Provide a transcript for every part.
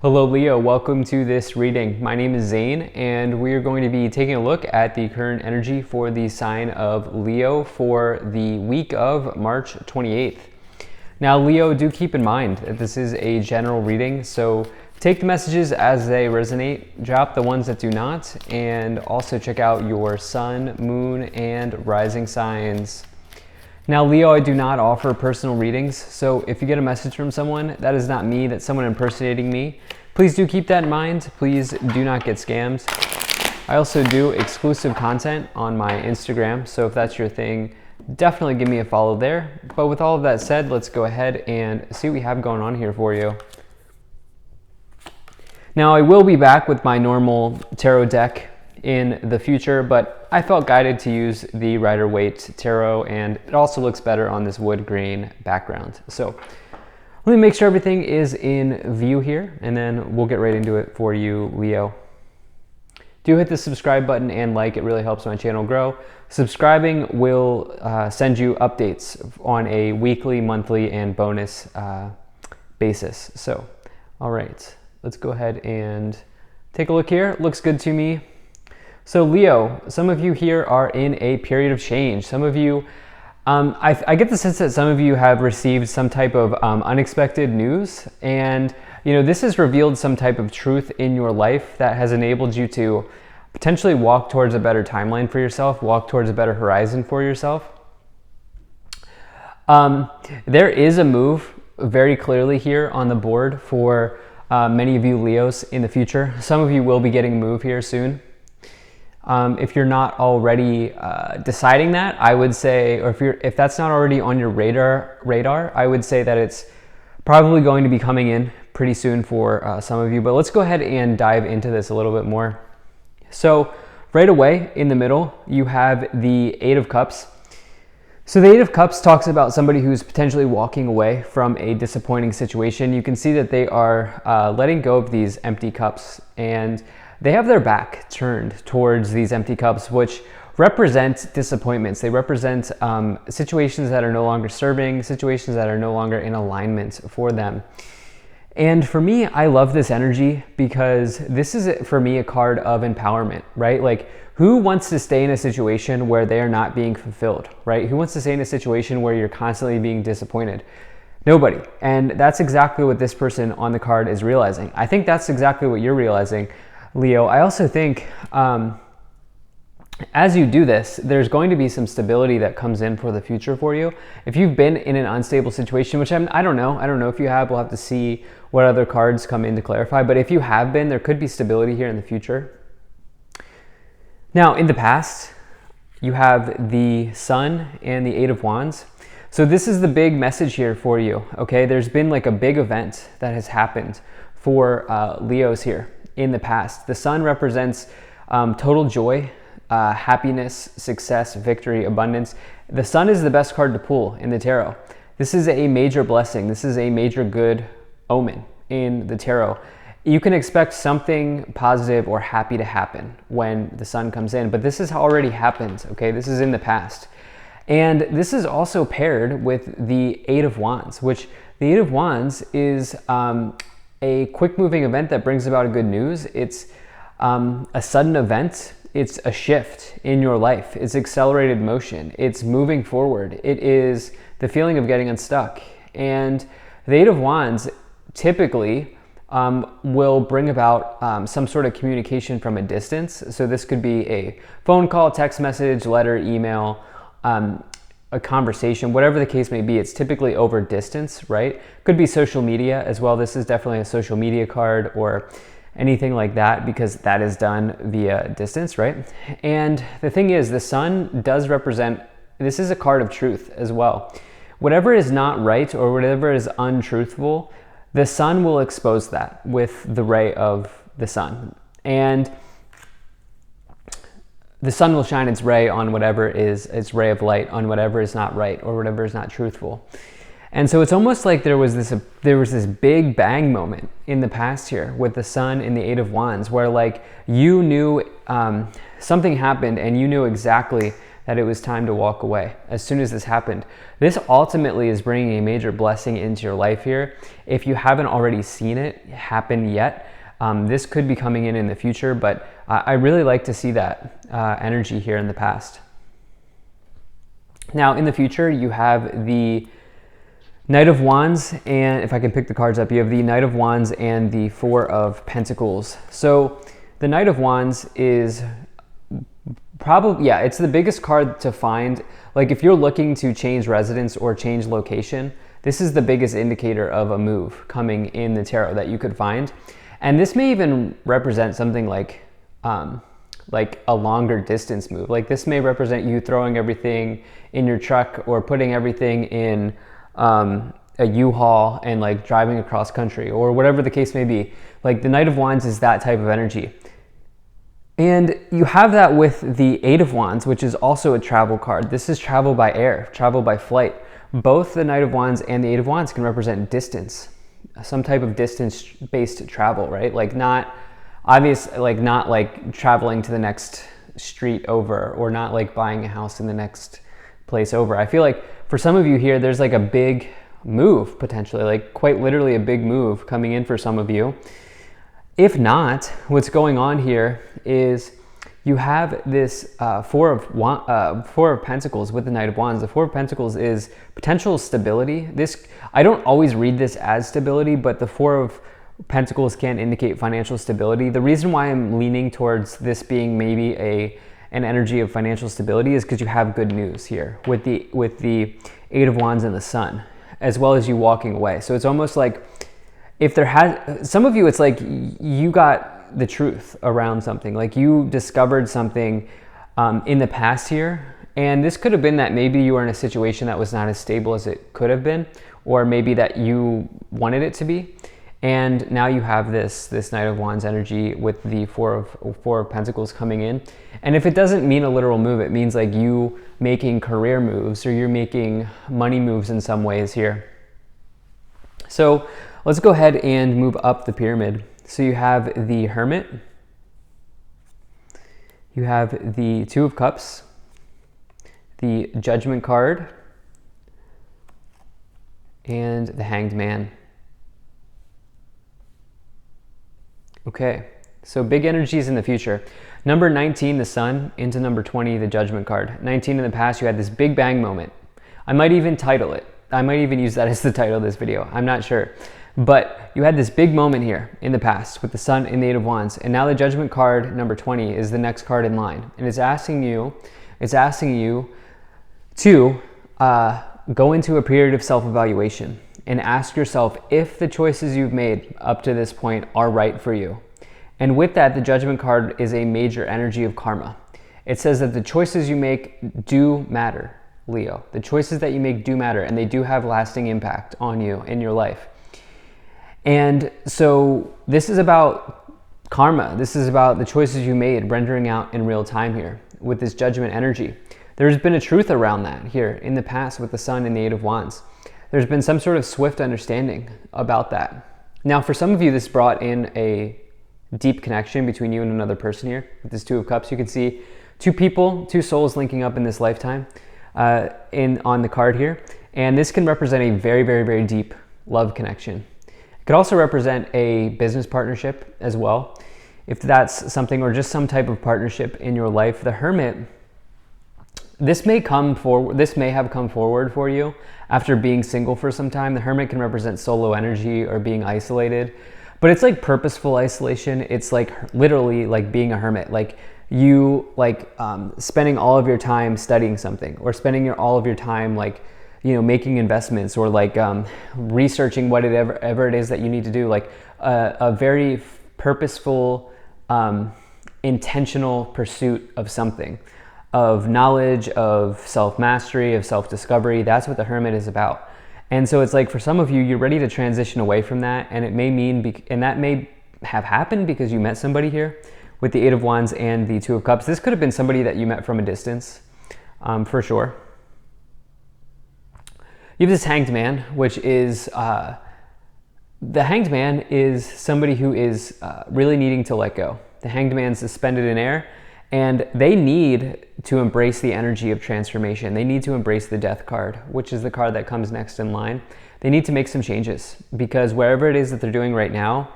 Hello Leo, welcome to this reading. My name is Zane and we are going to be taking a look at the current energy for the sign of Leo for the week of March 28th. Now Leo, do keep in mind that this is a general reading, so take the messages as they resonate, drop the ones that do not, and also check out your sun, moon, and rising signs. Now Leo, I do not offer personal readings, so if you get a message from someone, that is not me, that's someone impersonating me. Please do keep that in mind. Please do not get scammed. I also do exclusive content on my Instagram, so if that's your thing, definitely give me a follow there. But with all of that said, let's go ahead and see what we have going on here for you. Now I will be back with my normal tarot deck in the future, but I felt guided to use the Rider-Waite tarot, and it also looks better on this wood grain background. So let me make sure everything is in view here, and then we'll get right into it for you, Leo. Do hit the subscribe button and like, it really helps my channel grow. Subscribing will send you updates on a weekly, monthly, and bonus basis. So, all right, let's go ahead and take a look here. Looks good to me. So Leo, some of you here are in a period of change. Some of you, I get the sense that some of you have received some type of unexpected news, and this has revealed some type of truth in your life that has enabled you to potentially walk towards a better timeline for yourself, walk towards a better horizon for yourself. There is a move very clearly here on the board for many of you Leos in the future. Some of you will be getting a move here soon. If you're not already deciding that, I would say, or if that's not already on your radar, I would say that it's probably going to be coming in pretty soon for some of you. But let's go ahead and dive into this a little bit more. So right away in the middle, you have the Eight of Cups. So the Eight of Cups talks about somebody who's potentially walking away from a disappointing situation. You can see that they are letting go of these empty cups, and they have their back turned towards these empty cups, which represent disappointments. They represent situations that are no longer serving, situations that are no longer in alignment for them. And for me, I love this energy because this is, for me, a card of empowerment, right? Like, who wants to stay in a situation where they are not being fulfilled, right? Who wants to stay in a situation where you're constantly being disappointed? Nobody. And that's exactly what this person on the card is realizing. I think that's exactly what you're realizing, Leo. I also think as you do this, there's going to be some stability that comes in for the future for you. If you've been in an unstable situation, which I don't know if you have, we'll have to see what other cards come in to clarify, but if you have been, there could be stability here in the future. Now, in the past, you have the Sun and the Eight of Wands. So this is the big message here for you, okay? There's been like a big event that has happened for Leos here in the past. The Sun represents total joy, happiness, success, victory, abundance. The Sun is the best card to pull in the tarot. This is a major blessing. This is a major good omen in the tarot. You can expect something positive or happy to happen when the Sun comes in, but this has already happened, okay? This is in the past. And this is also paired with the Eight of Wands, which the Eight of Wands is a quick moving event that brings about a good news. It's a sudden event. It's a shift in your life. It's accelerated motion. It's moving forward. It is the feeling of getting unstuck. And the Eight of Wands typically will bring about some sort of communication from a distance. So this could be a phone call, text message, letter, email, a conversation, whatever the case may be. It's typically over distance, right? Could be social media as well. This is definitely a social media card or anything like that, because that is done via distance, right? And the thing is, the Sun does represent, this is a card of truth as well. Whatever is not right or whatever is untruthful, the Sun will expose that with the ray of the Sun. And the Sun will shine its ray on whatever is, its ray of light on whatever is not right or whatever is not truthful. And so it's almost like there was this big bang moment in the past here with the Sun and the Eight of Wands, where like you knew something happened and you knew exactly that it was time to walk away as soon as this happened. This ultimately is bringing a major blessing into your life here. If you haven't already seen it happen yet, this could be coming in the future, but I really like to see that energy here in the past. Now, in the future, you have the Knight of Wands, and if I can pick the cards up, you have the Knight of Wands and the Four of Pentacles. So the Knight of Wands is probably, yeah, it's the biggest card to find. Like if you're looking to change residence or change location, this is the biggest indicator of a move coming in the tarot that you could find. And this may even represent something like a longer distance move. Like this may represent you throwing everything in your truck or putting everything in a U-Haul and like driving across country or whatever the case may be. Like the Knight of Wands is that type of energy. And you have that with the Eight of Wands, which is also a travel card. This is travel by air, travel by flight. Both the Knight of Wands and the Eight of Wands can represent distance, some type of distance-based travel, right? Like not obvious, like not like traveling to the next street over or not like buying a house in the next place over. I feel like for some of you here, there's like a big move potentially, like quite literally a big move coming in for some of you. If not, what's going on here is you have this Four of Pentacles with the Knight of Wands. The Four of Pentacles is potential stability. This, I don't always read this as stability, but the Four of Pentacles can indicate financial stability. The reason why I'm leaning towards this being maybe an energy of financial stability is because you have good news here with the Eight of Wands and the Sun, as well as you walking away. So it's almost like if there has, some of you, it's like you got the truth around something, like you discovered something in the past here. And this could have been that maybe you were in a situation that was not as stable as it could have been, or maybe that you wanted it to be. And now you have this Knight of Wands energy with the Four of Pentacles coming in. And if it doesn't mean a literal move, it means like you making career moves or you're making money moves in some ways here. So let's go ahead and move up the pyramid. So you have the Hermit, you have the Two of Cups, the Judgment card, and the Hanged Man. Okay, so big energies in the future. Number 19, the Sun, into number 20, the Judgment card. 19 in the past, you had this big bang moment. I might even title it. I might even use that as the title of this video. I'm not sure. But you had this big moment here in the past with the Sun and the Eight of Wands. And now the Judgment card, number 20, is the next card in line. And it's asking you to go into a period of self-evaluation and ask yourself if the choices you've made up to this point are right for you. And with that, the Judgment card is a major energy of karma. It says that the choices you make do matter, Leo. The choices that you make do matter, and they do have lasting impact on you in your life. And so this is about karma. This is about the choices you made rendering out in real time here with this Judgment energy. There's been a truth around that here in the past with the Sun and the Eight of Wands. There's been some sort of swift understanding about that. Now, for some of you, this brought in a deep connection between you and another person here. With this Two of Cups, you can see two people, two souls linking up in this lifetime on the card here. And this can represent a very, very, very deep love connection. It could also represent a business partnership as well, if that's something, or just some type of partnership in your life. The Hermit, this may have come forward for you after being single for some time. The Hermit can represent solo energy or being isolated, but it's like purposeful isolation. It's like literally like being a hermit, like you spending all of your time studying something, or spending all of your time making investments, or researching whatever it is that you need to do, like a very purposeful, intentional pursuit of something, of knowledge, of self-mastery, of self-discovery. That's what the Hermit is about. And so it's like for some of you, you're ready to transition away from that, and it may mean, and that may have happened because you met somebody here with the Eight of Wands and the Two of Cups. This could have been somebody that you met from a distance, for sure. You have this Hanged Man, which is, the Hanged Man is somebody who is really needing to let go. The Hanged Man's suspended in air, And they need to embrace the energy of transformation. They need to embrace the death card, which is the card that comes next in line. They need to make some changes because wherever it is that they're doing right now,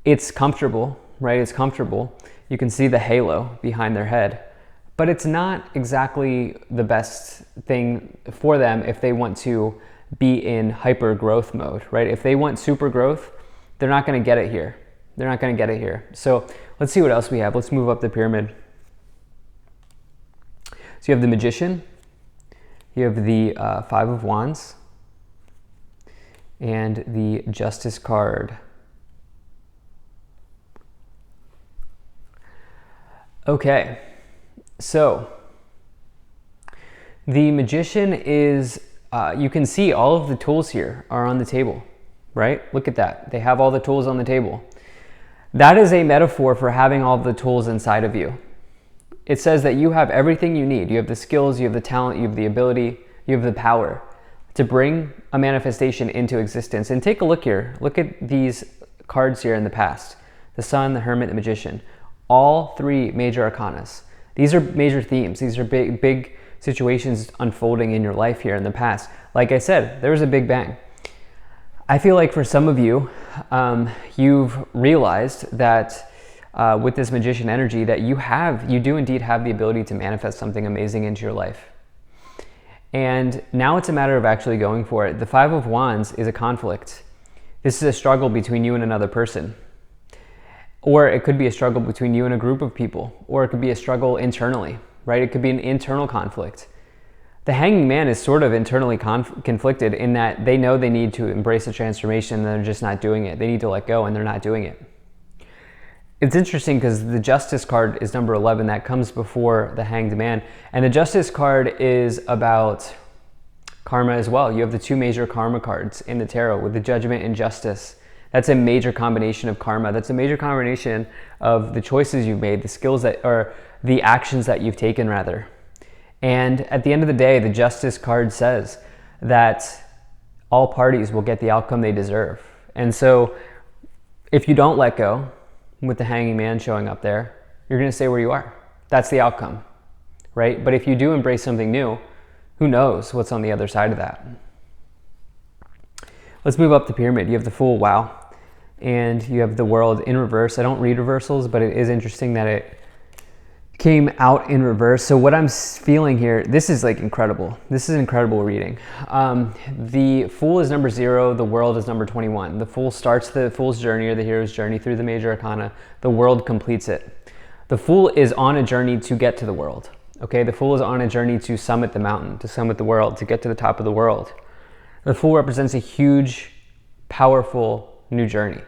it's comfortable, right? It's comfortable. You can see the halo behind their head, but it's not exactly the best thing for them if they want to be in hyper growth mode, right? If they want super growth, they're not going to get it here. They're not going to get it here. So let's see what else we have. Let's move up the pyramid. So you have the Magician, you have the Five of Wands, and the Justice card. Okay, so the Magician is, you can see all of the tools here are on the table, right? Look at that. They have all the tools on the table. That is a metaphor for having all of the tools inside of you. It says that you have everything you need. You have the skills, you have the talent, you have the ability, you have the power to bring a manifestation into existence. And take a look here. Look at these cards here in the past. The Sun, the Hermit, the Magician. All three major arcanas. These are major themes. These are big situations unfolding in your life here in the past. Like I said, there was a big bang. I feel like for some of you, you've realized that with this Magician energy that you do indeed have the ability to manifest something amazing into your life. And now it's a matter of actually going for it. The Five of Wands is a conflict. This is a struggle between you and another person. Or it could be a struggle between you and a group of people. Or it could be a struggle internally, right? It could be an internal conflict. The Hanging Man is sort of internally conflicted in that they know they need to embrace a transformation and they're just not doing it. They need to let go and they're not doing it. It's interesting because the Justice card is number 11. That comes before the Hanged Man. And the Justice card is about karma as well. You have the two major karma cards in the tarot with the Judgment and Justice. That's a major combination of karma. That's a major combination of the choices you've made, the skills that, or the actions that you've taken rather. And at the end of the day, the Justice card says that all parties will get the outcome they deserve. And so if you don't let go, with the Hanging Man showing up there, you're going to stay where you are. That's the outcome, right? But if you do embrace something new, who knows what's on the other side of that? Let's move up the pyramid. You have the Fool, wow. And you have the World in reverse. I don't read reversals, but it is interesting that it came out in reverse. So what I'm feeling here, this is like incredible. This is incredible reading. The Fool is number 0. The World is number 21. The Fool starts the Fool's journey or the hero's journey through the major arcana. The World completes it. The Fool is on a journey to get to the world. Okay, the Fool is on a journey to summit the mountain, to summit the world, to get to the top of the world. The Fool represents a huge, powerful new journey.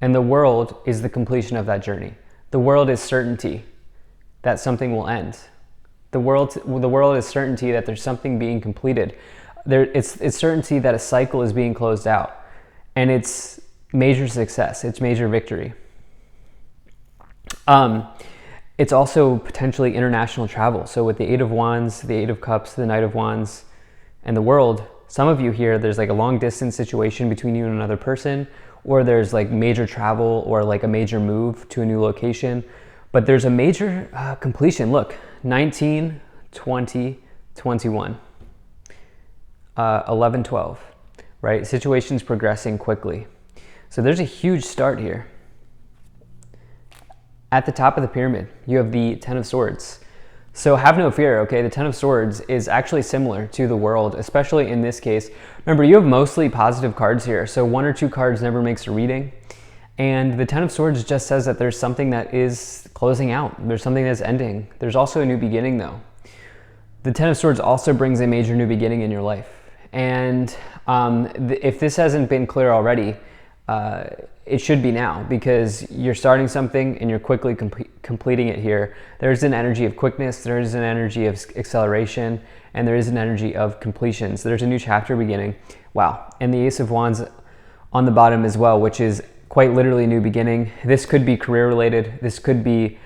And the World is the completion of that journey. The World is certainty that something will end. The world is certainty that there's something being completed. It's certainty that a cycle is being closed out. And it's major success. It's major victory. It's also potentially international travel. So with the Eight of Wands, the Eight of Cups, the Knight of Wands, and the World, some of you here, there's like a long distance situation between you and another person, or there's like major travel or like a major move to a new location. But there's a major completion. Look, 19, 20, 21, 11, 12, right? Situations progressing quickly. So there's a huge start here. At the top of the pyramid, you have the Ten of Swords. So have no fear, okay? The Ten of Swords is actually similar to the World, especially in this case. Remember, you have mostly positive cards here, so 1 or 2 cards never makes a reading. And the Ten of Swords just says that there's something that is closing out. There's something that's ending. There's also a new beginning though. The Ten of Swords also brings a major new beginning in your life. And if this hasn't been clear already, it should be now, because you're starting something and you're quickly completing it here. There's an energy of quickness, there is an energy of acceleration, and there is an energy of completion. So there's a new chapter beginning. Wow. And the Ace of Wands on the bottom as well, which is quite literally a new beginning. This could be career related. This could be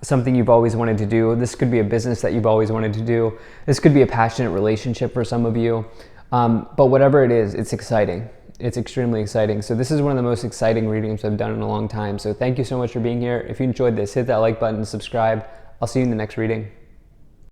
something you've always wanted to do. This could be a business that you've always wanted to do. This could be a passionate relationship for some of you. But whatever it is, it's exciting. it's extremely exciting. So this is one of the most exciting readings I've done in a long time. So thank you so much for being here. If you enjoyed this, hit that like button, subscribe. I'll see you in the next reading.